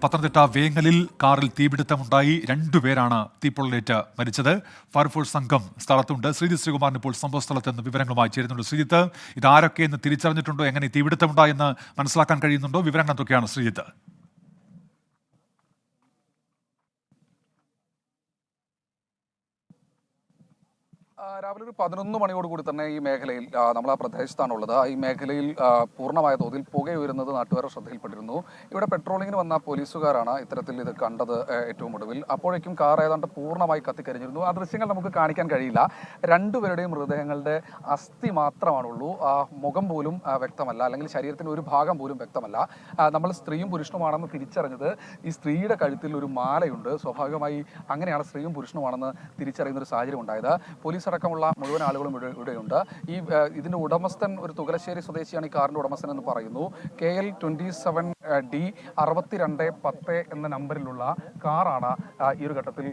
പത്തനംതിട്ട വേങ്ങലിൽ കാറിൽ തീപിടുത്തമുണ്ടായി. 2 പേരാണ് തീപ്പൊള്ളലേറ്റ് മരിച്ചത്. ഫയർഫോഴ്സ് സംഘം സ്ഥലത്തുണ്ട്. ശ്രീജിത്ത് ശ്രീകുമാറിന് ഇപ്പോൾ സംഭവ സ്ഥലത്ത് നിന്ന് വിവരങ്ങളുമായി ചേരുന്നുണ്ട്. ശ്രീജിത്ത്, ഇതാരൊക്കെയെന്ന് തിരിച്ചറിഞ്ഞിട്ടുണ്ടോ? എങ്ങനെ തീപിടുത്തമുണ്ടായെന്ന് മനസ്സിലാക്കാൻ കഴിയുന്നുണ്ടോ? വിവരങ്ങൾ എന്തൊക്കെയാണ് ശ്രീജിത്ത്? രാവിലെ ഒരു 11 മണിയോടുകൂടി തന്നെ ഈ മേഖലയിൽ നമ്മൾ ആ പ്രദേശത്താണുള്ളത്. ഈ മേഖലയിൽ പൂർണ്ണമായ തോതിൽ പുകയുയരുന്നത് നാട്ടുകാരുടെ ശ്രദ്ധയിൽപ്പെട്ടിരുന്നു. ഇവിടെ പെട്രോളിങ്ങിന് വന്ന പോലീസുകാരാണ് ഇത്തരത്തിൽ ഇത് കണ്ടത് ഏറ്റവും ഒടുവിൽ. അപ്പോഴേക്കും കാർ ഏതാണ്ട് പൂർണ്ണമായി കത്തിക്കരിഞ്ഞിരുന്നു. ആ ദൃശ്യങ്ങൾ നമുക്ക് കാണിക്കാൻ കഴിയില്ല. 2 പേരുടെയും മൃതദേഹങ്ങളുടെ അസ്ഥി മാത്രമാണുള്ളൂ. മുഖം പോലും വ്യക്തമല്ല, അല്ലെങ്കിൽ ശരീരത്തിൻ്റെ ഒരു ഭാഗം പോലും വ്യക്തമല്ല. നമ്മൾ സ്ത്രീയും പുരുഷനുമാണെന്ന് തിരിച്ചറിഞ്ഞത് ഈ സ്ത്രീയുടെ കഴുത്തിൽ ഒരു മാലയുണ്ട്. സ്വാഭാവികമായി അങ്ങനെയാണ് സ്ത്രീയും പുരുഷനുമാണെന്ന് തിരിച്ചറിയുന്ന ഒരു സാഹചര്യം ഉണ്ടായത്. പോലീസ് അടക്കമുള്ള മുഴുവൻ ആളുകളും ഇവിടെയുണ്ട്. ഇതിന്റെ ഉടമസ്ഥൻ ഒരു തുകലശ്ശേരി സ്വദേശിയാണ്. ഈ കാറിന്റെ ഉടമസ്ഥൻ എന്ന് പറയുന്നു. KL 27D 6210 എന്ന നമ്പറിലുള്ള കാറാണ് ഈ ഒരു ഘട്ടത്തിൽ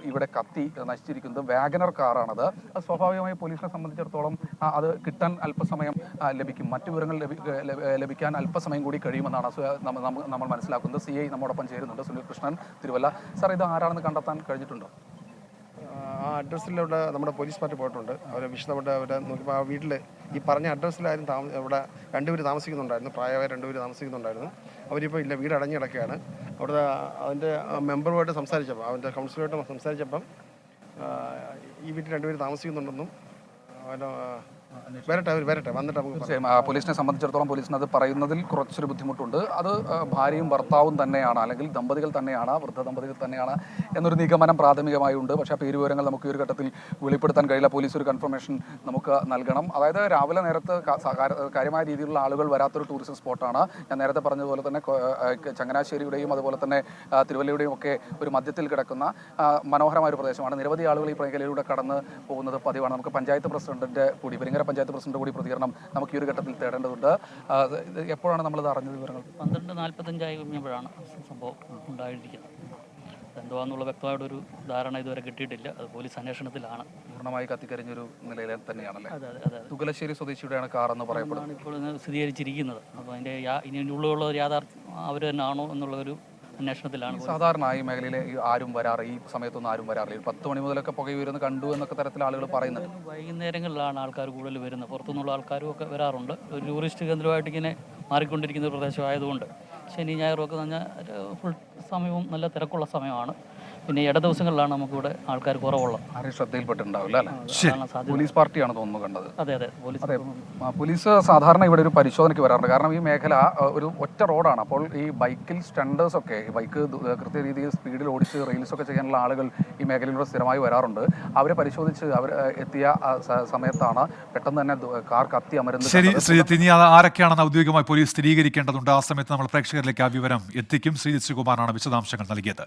ഇവിടെ കത്തി നശിച്ചിരിക്കുന്നത്. വാഗനർ കാറാണത്. സ്വാഭാവികമായി പോലീസിനെ സംബന്ധിച്ചിടത്തോളം അത് കിട്ടാൻ അല്പസമയം ലഭിക്കും. മറ്റു വിവരങ്ങൾ ലഭിക്കാൻ അല്പസമയം കൂടി കഴിയുമെന്നാണ് നമ്മൾ മനസ്സിലാക്കുന്നത്. CI നമ്മോടൊപ്പം ചേരുന്നുണ്ട്, സുനിൽ കൃഷ്ണൻ തിരുവല്ല. സാർ, ഇത് ആരാണെന്ന് കണ്ടെത്താൻ കഴിഞ്ഞിട്ടുണ്ടോ? ആ അഡ്രസ്സിലൂടെ നമ്മുടെ പോലീസ് പാർട്ടി പോയിട്ടുണ്ട്. അവരെ വിശദമായിട്ട് അവരെ നോക്കിയപ്പോൾ ആ വീട്ടിൽ ഈ പറഞ്ഞ അഡ്രസ്സിലാരും ഇവിടെ 2 പേര് താമസിക്കുന്നുണ്ടായിരുന്നു. പ്രായമായ 2 പേര് താമസിക്കുന്നുണ്ടായിരുന്നു. അവരിപ്പോൾ ഇല്ല, വീട് അടഞ്ഞു കിടക്കുകയാണ്. അവിടെ അതിൻ്റെ മെമ്പറുമായിട്ട് സംസാരിച്ചപ്പോൾ, അവൻ്റെ കൗൺസിലറുമായിട്ട് സംസാരിച്ചപ്പം ഈ വീട്ടിൽ 2 പേര് താമസിക്കുന്നുണ്ടെന്നും വരട്ടെ വന്നിട്ട് തീർച്ചയായും പോലീസിനെ സംബന്ധിച്ചിടത്തോളം പോലീസിന് അത് പറയുന്നതിൽ കുറച്ചൊരു ബുദ്ധിമുട്ടുണ്ട്. അത് ഭാര്യയും ഭർത്താവും തന്നെയാണ്, അല്ലെങ്കിൽ ദമ്പതികൾ തന്നെയാണ്, വൃദ്ധ ദമ്പതികൾ തന്നെയാണ് എന്നൊരു നിഗമനം പ്രാഥമികമായി ഉണ്ട്. പക്ഷേ ആ പേരുവിവരങ്ങൾ നമുക്ക് ഈ ഒരു ഘട്ടത്തിൽ വെളിപ്പെടുത്താൻ കഴിയില്ല. പോലീസ് ഒരു കൺഫർമേഷൻ നമുക്ക് നൽകണം. അതായത് രാവിലെ നേരത്ത് കാര്യമായ രീതിയിലുള്ള ആളുകൾ വരാത്തൊരു ടൂറിസം സ്പോട്ടാണ്. ഞാൻ നേരത്തെ പറഞ്ഞതുപോലെ തന്നെ ചങ്ങനാശ്ശേരിയുടെയും അതുപോലെ തന്നെ തിരുവല്ലയുടെയും ഒക്കെ ഒരു മധ്യത്തിൽ കിടക്കുന്ന മനോഹരമായ ഒരു പ്രദേശമാണ്. നിരവധി ആളുകൾ ഈ മേഖലയിലൂടെ കടന്ന് പോകുന്നത് പതിവാണ്. നമുക്ക് പഞ്ചായത്ത് പ്രസിഡന്റിന്റെ കൂടി പഞ്ചായത്ത് പ്രസിഡന്റ് കൂടി പ്രതികരണം നമുക്ക് ഈ ഒരു ഘട്ടത്തിൽ തേടേണ്ടതുണ്ട്. എപ്പോഴാണ് നമ്മളിത് അറിഞ്ഞത്? വിവരങ്ങൾ 12:45 കഴിഞ്ഞപ്പോഴാണ് സംഭവം ഉണ്ടായിരിക്കുന്നത്. എന്തുവാന്നുള്ള വ്യക്തമായിട്ടൊരു ധാരണ ഇതുവരെ കിട്ടിയിട്ടില്ല. അത് പോലീസ് അന്വേഷണത്തിലാണ്. പൂർണ്ണമായി കത്തിക്കരിഞ്ഞൊരു നിലയിൽ തന്നെയാണല്ലേ? അതെ. തുകലശ്ശേരി സ്വദേശിയുടെയാണ് കാറെന്ന് പറയപ്പെടുന്നത്. ഇപ്പോൾ സ്ഥിരീകരിച്ചിരിക്കുന്നത്. അപ്പോൾ അതിൻ്റെ ഇതിനുള്ള യാഥാർത്ഥ്യം അവർ തന്നെയാണോ എന്നുള്ളൊരു അന്വേഷണത്തിലാണ്. സാധാരണ ഈ മേഖലയിൽ ആരും വരാറ്, ഈ സമയത്തൊന്നും ആരും വരാറില്ല. 10 മണി മുതലൊക്കെ പുകയുയരുന്ന് കണ്ടു എന്നൊക്കെ തരത്തിൽ ആളുകൾ പറയുന്നത്. വൈകുന്നേരങ്ങളിലാണ് ആൾക്കാർ കൂടുതൽ വരുന്നത്. പുറത്തുനിന്നുള്ള ആൾക്കാരും ഒക്കെ വരാറുണ്ട്. ഒരു ടൂറിസ്റ്റ് കേന്ദ്രമായിട്ട് ഇങ്ങനെ മാറിക്കൊണ്ടിരിക്കുന്ന ഒരു പ്രദേശമായതുകൊണ്ട് ശനി ഞായറും ഒക്കെ പറഞ്ഞാൽ ഫുൾ സമയവും നല്ല തിരക്കുള്ള സമയമാണ്. പിന്നെ ഇട ദിവസങ്ങളിലാണ് നമുക്കിവിടെ ആൾക്കാർ കുറവുള്ളത്. ആരെയും ശ്രദ്ധയിൽപ്പെട്ടിട്ടുണ്ടാവില്ല അല്ലേ? പോലീസ് പാർട്ടിയാണ് തോന്നുന്നു കണ്ടത്. അതെ. പോലീസ് സാധാരണ ഇവിടെ ഒരു പരിശോധനയ്ക്ക് വരാറുണ്ട്. കാരണം ഈ മേഖല ഒരു ഒറ്റ റോഡാണ്. അപ്പോൾ ഈ ബൈക്കിൽ സ്റ്റണ്ടേഴ്സ് ഒക്കെ, ബൈക്ക് കൃത്യ രീതിയിൽ സ്പീഡിൽ ഓടിച്ച് റീൽസൊക്കെ ചെയ്യാനുള്ള ആളുകൾ ഈ മേഖലയിലൂടെ സ്ഥിരമായി വരാറുണ്ട്. അവരെ പരിശോധിച്ച് അവർ എത്തിയ സമയത്താണ് പെട്ടെന്ന് തന്നെ കാർ കത്തി അമരുന്നത്. ശരി ശ്രീജിത്ത്, ഇനി ആരൊക്കെയാണെന്ന് ഔദ്യോഗികമായി പോലീസ് സ്ഥിരീകരിക്കേണ്ടതുണ്ട്. ആ സമയത്ത് നമ്മൾ പ്രേക്ഷകരിലേക്ക് ആ വിവരം എത്തിക്കും. ശ്രീജിത്ത് ശ്രീകുമാറാണ് വിശദാംശങ്ങൾ നൽകിയത്.